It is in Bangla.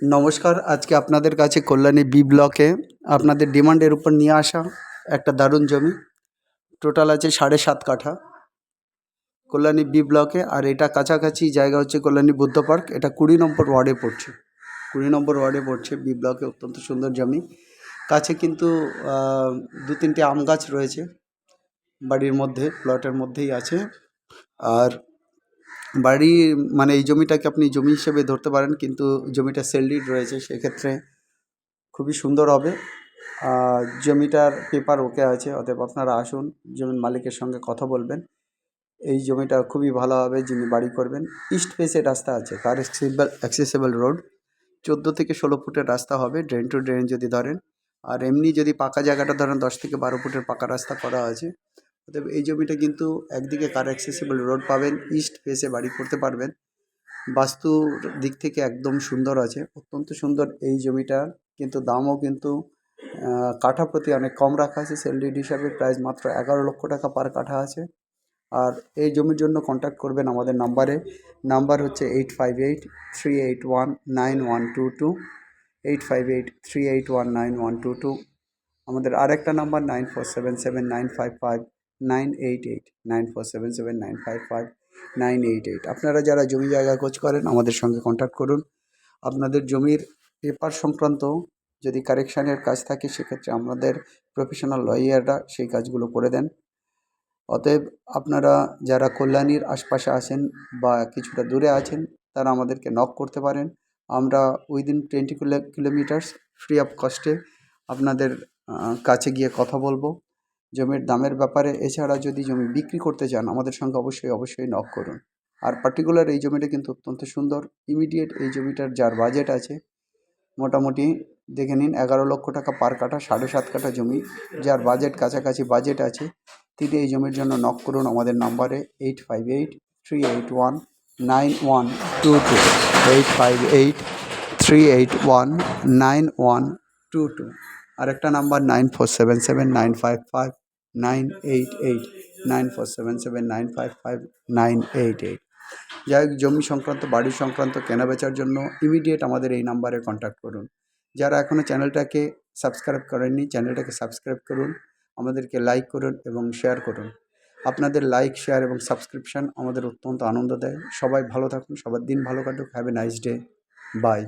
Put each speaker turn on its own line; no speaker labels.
নমস্কার। আজকে আপনাদের কাছে কল্যাণী বি ব্লকে আপনাদের ডিমান্ডের উপর নিয়ে আসা একটা দারুণ জমি। টোটাল আছে 7.5 কাঠা কল্যাণী বি ব্লকে। আর এটা কাছাকাছি জায়গা হচ্ছে কল্যাণী বুদ্ধ পার্ক। এটা 20 নম্বর ওয়ার্ডে পড়ছে। 20 নম্বর ওয়ার্ডে পড়ছে বি ব্লকে। অত্যন্ত সুন্দর জমি। কাছে কিন্তু 2-3টে আম গাছ রয়েছে বাড়ির মধ্যে, প্লটের মধ্যেই আছে। আর বাড়ি মানে এই জমিটাকে আপনি জমি হিসেবে ধরতে পারেন, কিন্তু জমিটা সেল ডিড রয়েছে, সেক্ষেত্রে খুবই সুন্দর হবে। জমিটার পেপার ওকে আছে, অতএব আপনারা আসুন, জমির মালিকের সঙ্গে কথা বলবেন। এই জমিটা খুবই ভালো হবে যিনি বাড়ি করবেন। ইস্ট ফেসে রাস্তা আছে, কার অ্যাক্সেসেবল রোড। 14 থেকে 16 ফুটের রাস্তা হবে, ড্রেন টু ড্রেন যদি ধরেন। আর এমনি যদি পাকা জায়গাটা ধরেন 10 থেকে 12 ফুটের পাকা রাস্তা করা আছে। অতএব এই জমিটা কিন্তু একদিকে কার অ্যাক্সেসেবল রোড পাবেন, ইস্ট ফেসে বাড়ি করতে পারবেন। বাস্তুর দিক থেকে একদম সুন্দর আছে, অত্যন্ত সুন্দর এই জমিটা। কিন্তু দামও কিন্তু কাঠা প্রতি অনেক কম রাখা আছে। সেল ডিড হিসাবে প্রাইস মাত্র 11 লক্ষ টাকা পার কাঠা আছে। আর এই জমির জন্য কন্ট্যাক্ট করবেন আমাদের নাম্বারে। নাম্বার হচ্ছে 8583819122, 8583819122। আমাদের আরেকটা নাম্বার 9477955988, 9477955988। আপনারা যারা জমি জায়গা খোঁজ করেন আমাদের সঙ্গে কন্ট্যাক্ট করুন। আপনাদের জমির পেপার সংক্রান্ত যদি কারেকশানের কাজ থাকে, সেক্ষেত্রে আমাদের প্রফেশনাল লয়াররা সেই কাজগুলো করে দেন। অতএব আপনারা যারা কল্যাণীর আশপাশে আছেন বা কিছুটা দূরে আছেন, তারা আমাদেরকে নক করতে পারেন। আমরা উইদিন 20 কিলোমিটার্স ফ্রি অফ কস্টে আপনাদের কাছে গিয়ে কথা বলবো জমির দামের ব্যাপারে। এছাড়া যদি জমি বিক্রি করতে চান আমাদের সঙ্গে অবশ্যই নক করুন। আর পার্টিকুলার এই জমিটা কিন্তু অত্যন্ত সুন্দর। ইমিডিয়েট এই জমিটার যার বাজেট আছে, মোটামুটি দেখে নিন 11 লক্ষ টাকা পার কাঠা, 7.5 কাঠা জমি। যার বাজেট কাছাকাছি বাজেট আছে, তিনি এই জমির জন্য নক করুন আমাদের নাম্বারে 8583819122, 8583819122। আরেকটা নাম্বার 9477955988, 9477955988। যাই হোক, জমি সংক্রান্ত, বাড়ি সংক্রান্ত কেনাবেচার জন্য ইমিডিয়েট আমাদের এই নাম্বারে কন্ট্যাক্ট করুন। যারা এখনও চ্যানেলটাকে সাবস্ক্রাইব করেননি, চ্যানেলটাকে সাবস্ক্রাইব করুন, আমাদেরকে লাইক করুন এবং শেয়ার করুন। আপনাদের লাইক, শেয়ার এবং সাবস্ক্রিপশান আমাদের অত্যন্ত আনন্দ দেয়। সবাই ভালো থাকুন, সবার দিন ভালো কাটুক। Have a nice day. By.